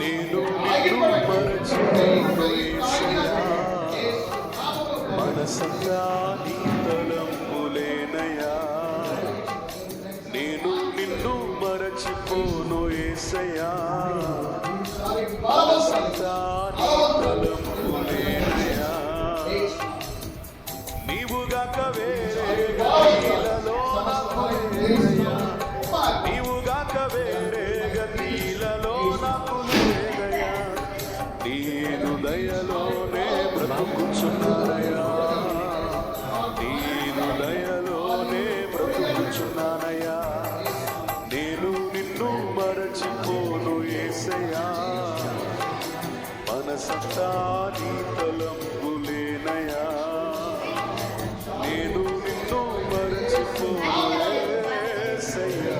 నేను నిన్ను మరచిపోను యేసయ్యా, మనసంతా నీ తలంపులేనయ్యా. నేను నిన్ను మరచిపోను యేసయ్యా, మనసంతా నీ తలంపులేనయ్యా. నీవుగాక వేరే గతిలలో నాకు లేదయ్యా, నీవుగాక వేరే గతిలలో నాకు లేదయ్యా. నేను దయలోనే బ్రతుకుచున్నానయ్యా, నేను దయలోనే బ్రతుకుచున్నానయ్యా. నేను నిన్ను మరచిపోను యేసయ్యా, మనసంతా నీ తలంపులేనయ్యా. నేను నిన్ను మరచిపోను యేసయ్యా,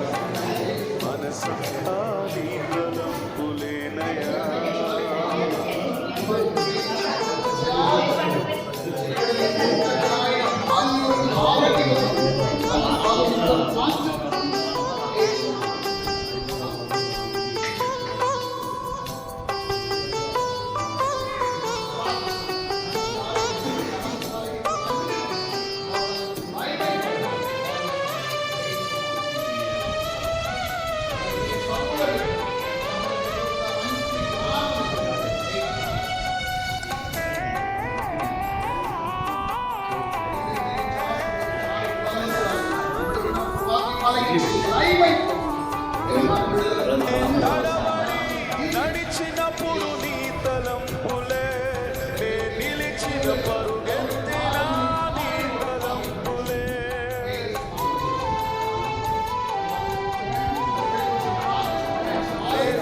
మనసంతా నీ తలంపులేనయ్యా. నడిచినప్పుడు నీ తలంపులే, నే నిలిచిన పరుగెత్తిన నీ తలంపులే.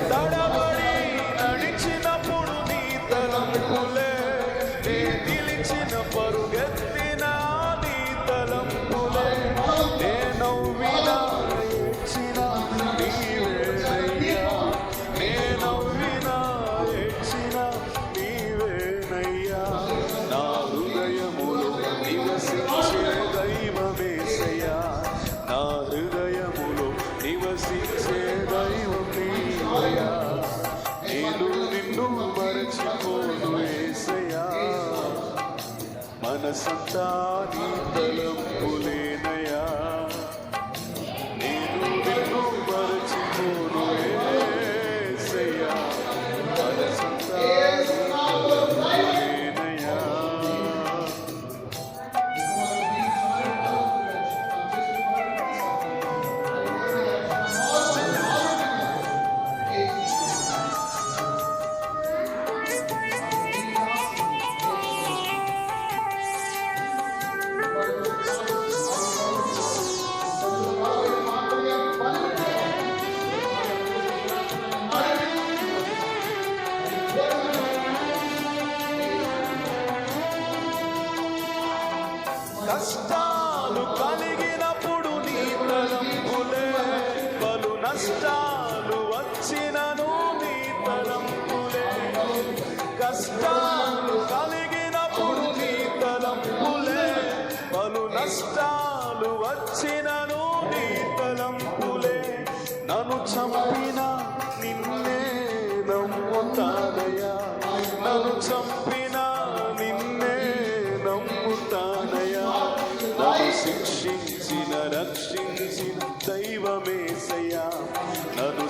తడబడి నడిచినప్పుడు నీ తలంపులే, నే నిలిచిన పరుగెత్తిన నీ తలంపులే. నే నవ్విన ఏడ్చిన నీవేనయ్యా, నే నవ్విన ఏడ్చిన నీవేనయ్యా. నా హృదయములో నివసించే దైవమేసయ్యా, నా హృదయములో నివసించే దైవం నీవయ్యా. నేను నిన్ను మరచిపోను యేసయ్యా, మనసంతా నీ తలంపులేనయ్యా. నేను నిన్ను మరచిపోను యేసయ్యా, మనసంతా నీ తలంపులేనయ్యా. కష్టాలు కలిగినప్పుడు నీ తలంపులే, పలు నష్టాలు వచ్చినను నీ తలంపులే. కష్టాలు కలిగినప్పుడు నీ తలంపులే, పలు నష్టాలు వచ్చినను నీ తలంపులే. నన్ను చంపిన నిన్నే నమ్ముతానయ్యా, నన్ను చంపిన నిన్నే నమ్ముతానయ్యా. నన్ను శిక్షించిన రక్షించిన దైవమేసయ్యా, నన్ను